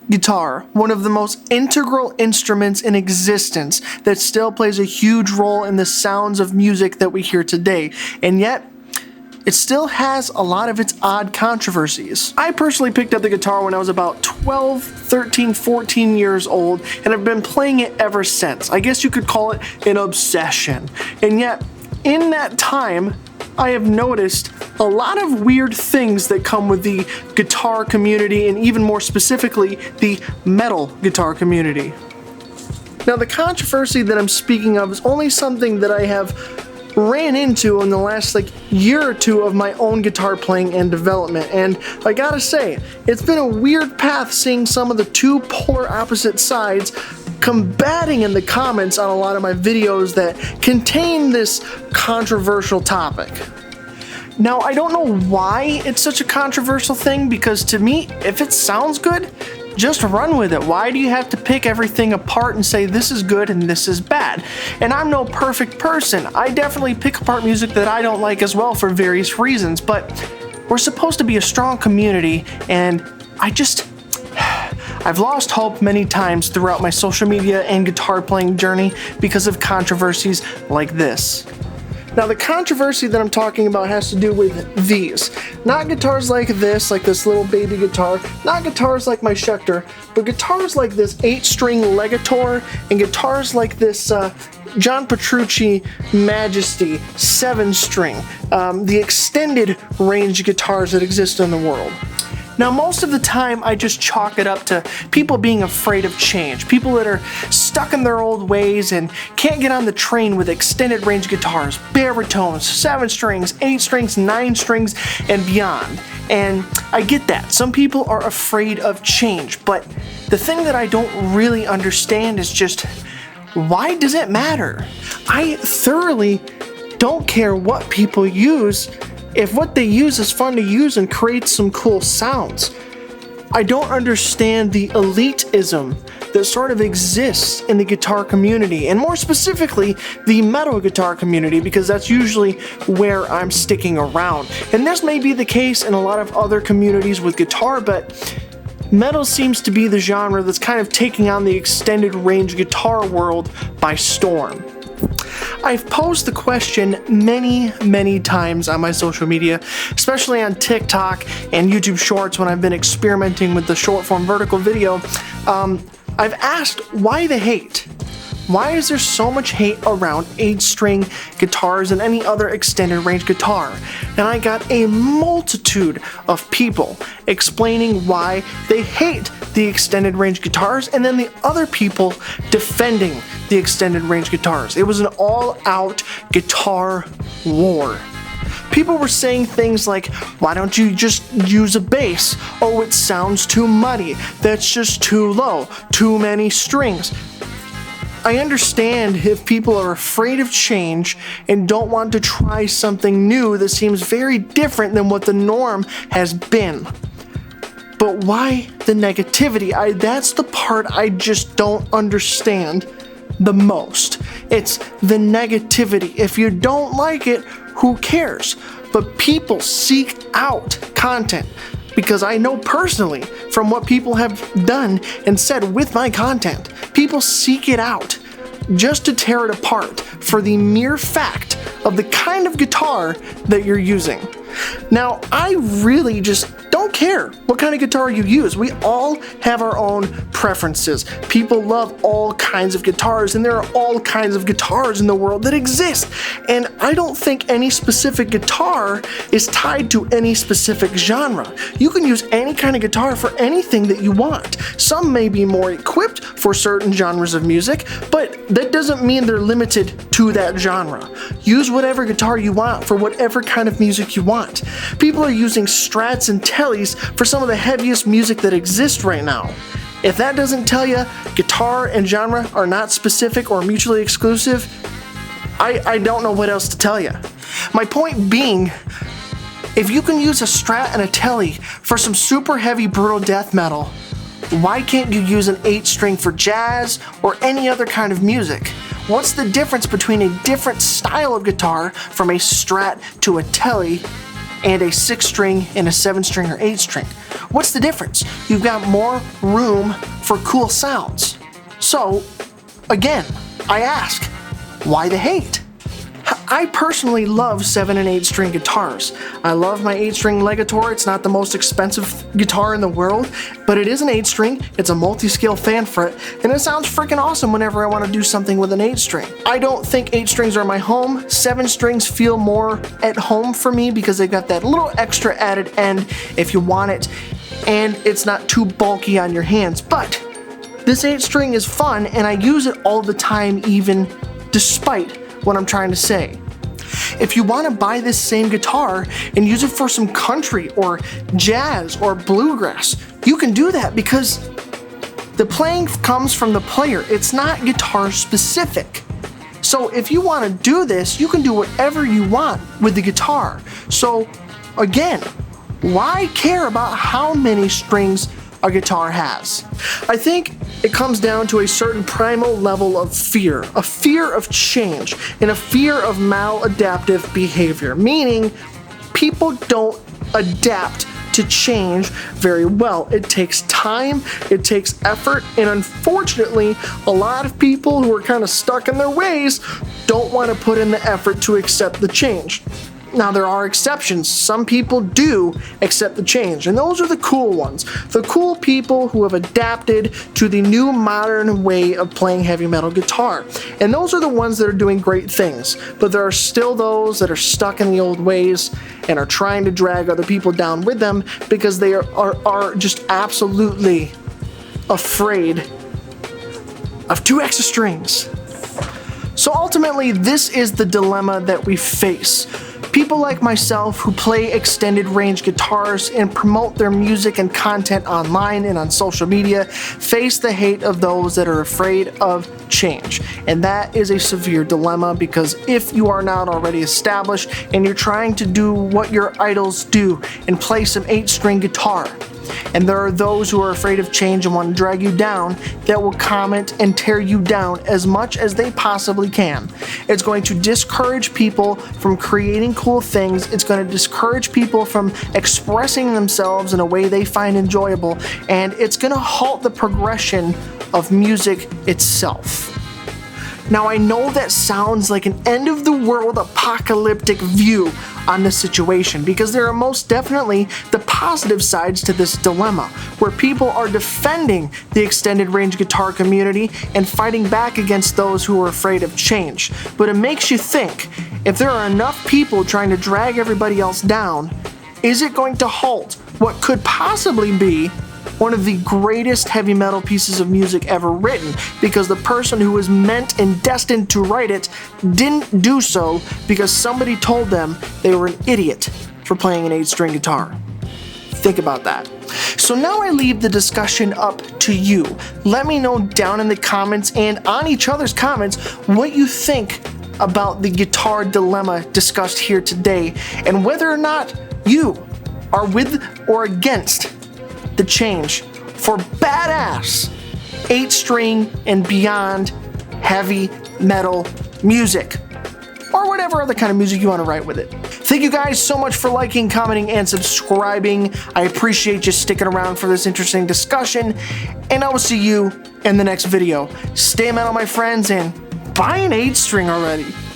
Guitar, one of the most integral instruments in existence that still plays a huge role in the sounds of music that we hear today, and yet it still has a lot of its odd controversies. I personally picked up the guitar when I was about 12, 13, 14 years old, and I've been playing it ever since. I guess you could call it an obsession. And yet, in that time, I have noticed a lot of weird things that come with the guitar community, and even more specifically, the metal guitar community. Now, the controversy that I'm speaking of is only something that I have ran into in the last year or two of my own guitar playing and development, and I gotta say, it's been a weird path seeing some of the two polar opposite sides combating in the comments on a lot of my videos that contain this controversial topic. Now, I don't know why it's such a controversial thing, because to me, if it sounds good, just run with it. Why do you have to pick everything apart and say this is good and this is bad? And I'm no perfect person. I definitely pick apart music that I don't like as well for various reasons, but we're supposed to be a strong community, and I've lost hope many times throughout my social media and guitar playing journey because of controversies like this. Now, the controversy that I'm talking about has to do with these. Not guitars like this little baby guitar, not guitars like my Schecter, but guitars like this 8-string Legator, and guitars like this John Petrucci Majesty 7-string, the extended range guitars that exist in the world. Now, most of the time, I just chalk it up to people being afraid of change, people that are stuck in their old ways and can't get on the train with extended range guitars, baritones, 7 strings, 8 strings, 9 strings, and beyond. And I get that. Some people are afraid of change, but the thing that I don't really understand is just, why does it matter? I thoroughly don't care what people use if what they use is fun to use and creates some cool sounds. I don't understand the elitism that sort of exists in the guitar community, and more specifically, the metal guitar community, because that's usually where I'm sticking around. And this may be the case in a lot of other communities with guitar, but metal seems to be the genre that's kind of taking on the extended range guitar world by storm. I've posed the question many times on my social media, especially on TikTok and YouTube Shorts when I've been experimenting with the short form vertical video. I've asked, why the hate? Why is there so much hate around 8-string guitars and any other extended range guitar? And I got a multitude of people explaining why they hate the extended range guitars, and then the other people defending the extended range guitars. It was an all-out guitar war. People were saying things like, why don't you just use a bass? Oh, it sounds too muddy. That's just too low. Too many strings. I understand if people are afraid of change and don't want to try something new that seems very different than what the norm has been. But why the negativity? That's the part I just don't understand the most. It's the negativity. If you don't like it, who cares? But people seek out content, because I know personally from what people have done and said with my content, people seek it out just to tear it apart for the mere fact of the kind of guitar that you're using. Now, I really just don't care what kind of guitar you use. We all have our own preferences. People love all kinds of guitars, and there are all kinds of guitars in the world that exist. And I don't think any specific guitar is tied to any specific genre. You can use any kind of guitar for anything that you want. Some may be more equipped for certain genres of music, but that doesn't mean they're limited to that genre. Use whatever guitar you want for whatever kind of music you want. People are using Strats and Tellys for some of the heaviest music that exists right now. If that doesn't tell you guitar and genre are not specific or mutually exclusive, I don't know what else to tell you. My point being, if you can use a Strat and a Telly for some super heavy brutal death metal, why can't you use an 8-string for jazz or any other kind of music? What's the difference between a different style of guitar from a Strat to a Telly and a 6-string and a 7-string or 8-string? What's the difference? You've got more room for cool sounds. So, again, I ask, why the hate? I personally love 7 and 8 string guitars. I love my 8-string Legator. It's not the most expensive guitar in the world, but it is an 8-string, it's a multi-scale fan fret, and it sounds freaking awesome whenever I want to do something with an 8-string. I don't think 8 strings are my home. 7 strings feel more at home for me because they've got that little extra added end if you want it, and it's not too bulky on your hands. But this 8-string is fun, and I use it all the time, even despite what I'm trying to say. If you want to buy this same guitar and use it for some country or jazz or bluegrass, you can do that because the playing comes from the player. It's not guitar specific. So if you want to do this, you can do whatever you want with the guitar. So again, why care about how many strings a guitar has? I think it comes down to a certain primal level of fear, a fear of change, and a fear of maladaptive behavior, meaning people don't adapt to change very well. It takes time, it takes effort, and unfortunately, a lot of people who are kind of stuck in their ways don't want to put in the effort to accept the change. Now, there are exceptions. Some people do accept the change, and those are the cool ones. The cool people who have adapted to the new modern way of playing heavy metal guitar. And those are the ones that are doing great things. But there are still those that are stuck in the old ways and are trying to drag other people down with them because they are just absolutely afraid of 2 extra strings. So ultimately, this is the dilemma that we face. People like myself who play extended range guitars and promote their music and content online and on social media face the hate of those that are afraid of change. And that is a severe dilemma because if you are not already established and you're trying to do what your idols do and play some 8-string guitar, and there are those who are afraid of change and want to drag you down that will comment and tear you down as much as they possibly can. It's going to discourage people from creating cool things. It's going to discourage people from expressing themselves in a way they find enjoyable, and it's going to halt the progression of music itself. Now, I know that sounds like an end-of-the-world apocalyptic view on this situation because there are most definitely the positive sides to this dilemma, where people are defending the extended range guitar community and fighting back against those who are afraid of change. But it makes you think, if there are enough people trying to drag everybody else down, is it going to halt what could possibly be one of the greatest heavy metal pieces of music ever written, because the person who was meant and destined to write it didn't do so because somebody told them they were an idiot for playing an 8-string guitar. Think about that. So now I leave the discussion up to you. Let me know down in the comments and on each other's comments what you think about the guitar dilemma discussed here today and whether or not you are with or against the change for badass 8-string and beyond heavy metal music, or whatever other kind of music you want to write with it. Thank you guys so much for liking, commenting, and subscribing. I appreciate you sticking around for this interesting discussion, and I will see you in the next video. Stay metal, my friends, and buy an 8-string already.